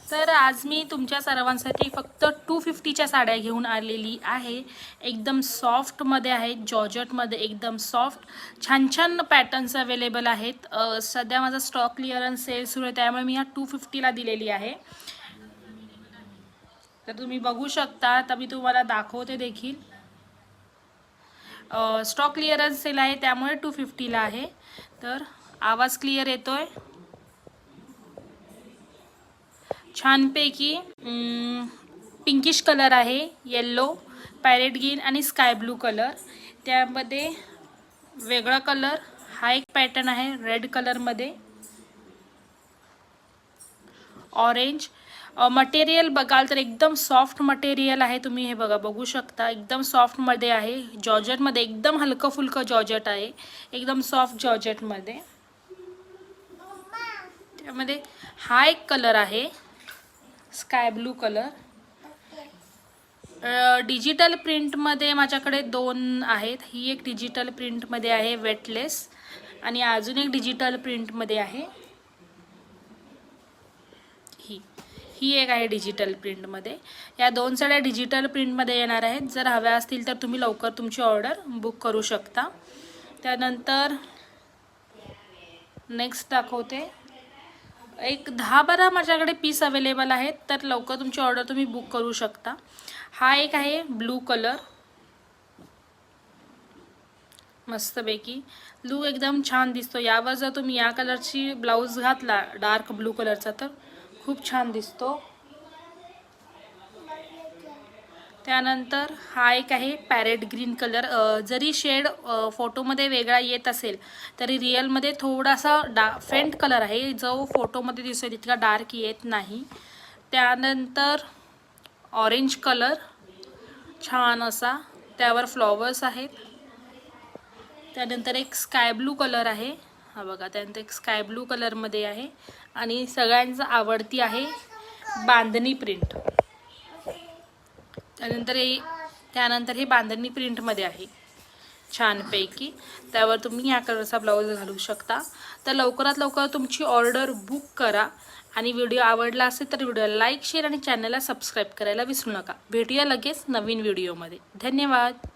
तर आज मी तुमच्या सर्वांसाठी फक्त 250च्या साड्या घेऊन आलेली आहे। एकदम सॉफ्टमध्ये आहेत, जॉर्जेटमध्ये एकदम सॉफ्ट, छान छान पॅटर्न्स अवेलेबल आहेत। सध्या माझा स्टॉक क्लिअरन्स सेल सुरू आहे, त्यामुळे मी हा 250ला दिलेली आहे। तर तुम्ही बघू शकता, तर मी तुम्हाला दाखवते देखील। स्टॉक क्लिअरन्स सेल आहे, त्यामुळे 250ला आहे। तर आवाज क्लिअर येतोय? छानपैकी पिंकिश कलर आहे, येल्लो, पॅरेट ग्रीन आणि स्काय ब्लू कलर। त्यामध्ये वेगळा कलर हा एक पॅटर्न आहे रेड कलरमध्ये, ऑरेंज। मटेरियल बघाल तर एकदम सॉफ्ट मटेरियल आहे। तुम्ही हे बघू शकता, एकदम सॉफ्टमध्ये आहे, जॉर्जेटमध्ये एकदम हलकं फुलकं जॉर्जेट आहे, एकदम सॉफ्ट जॉर्जेटमध्ये। त्यामध्ये हा एक कलर आहे स्काय ब्लू कलर। डिजिटल प्रिंटमध्ये माझ्याकडे 2 आहेत। ही एक डिजिटल प्रिंटमध्ये आहे वेटलेस, आणि अजून एक डिजिटल प्रिंटमध्ये आहे। ही एक आहे डिजिटल प्रिंटमध्ये। या 2 साड्या डिजिटल प्रिंटमध्ये येणार आहेत। जर हव्या असतील तर तुम्ही लवकर तुमची ऑर्डर बुक करू शकता। त्यानंतर नेक्स्ट दाखवते, एक 10-12 माझ्याकडे पीस अवेलेबल आहेत, तर लवकर तुमची ऑर्डर तुम्ही बुक करू शकता। हा एक आहे ब्लू कलर, मस्तपैकी लुक एकदम छान दिसतो। यावर जर तुम्ही या कलरची ब्लाउज घातला डार्क ब्लू कलरचा तर खूप छान दिसतो। त्यानंतर हा एक आहे पॅरेट ग्रीन कलर। जरी शेड फोटोमध्ये वेगळा येत असेल तरी रिअलमध्ये थोडासा फेंट कलर आहे, जो फोटोमध्ये दिसतो तितका डार्क येत नाही। त्यानंतर ऑरेंज कलर छान असा, त्यावर फ्लॉवर्स आहेत। त्यानंतर एक स्काय ब्लू कलर आहे, हा बघा, त्यानंतर एक स्काय ब्लू कलरमध्ये आहे, आणि सगळ्यांचं आवडती आहे बांधणी प्रिंट। त्यानंतर हे बांधणी प्रिंटमध्ये आहे छानपैकी। त्यावर तुम्ही या कलरचा ब्लाऊज घालू शकता। तर लवकरात लवकर तुमची ऑर्डर बुक करा, आणि व्हिडिओ आवडला असेल तर व्हिडिओला लाईक, शेअर आणि चॅनलला सबस्क्राईब करायला विसरू नका। भेटूया लगेच नवीन व्हिडिओमध्ये। धन्यवाद।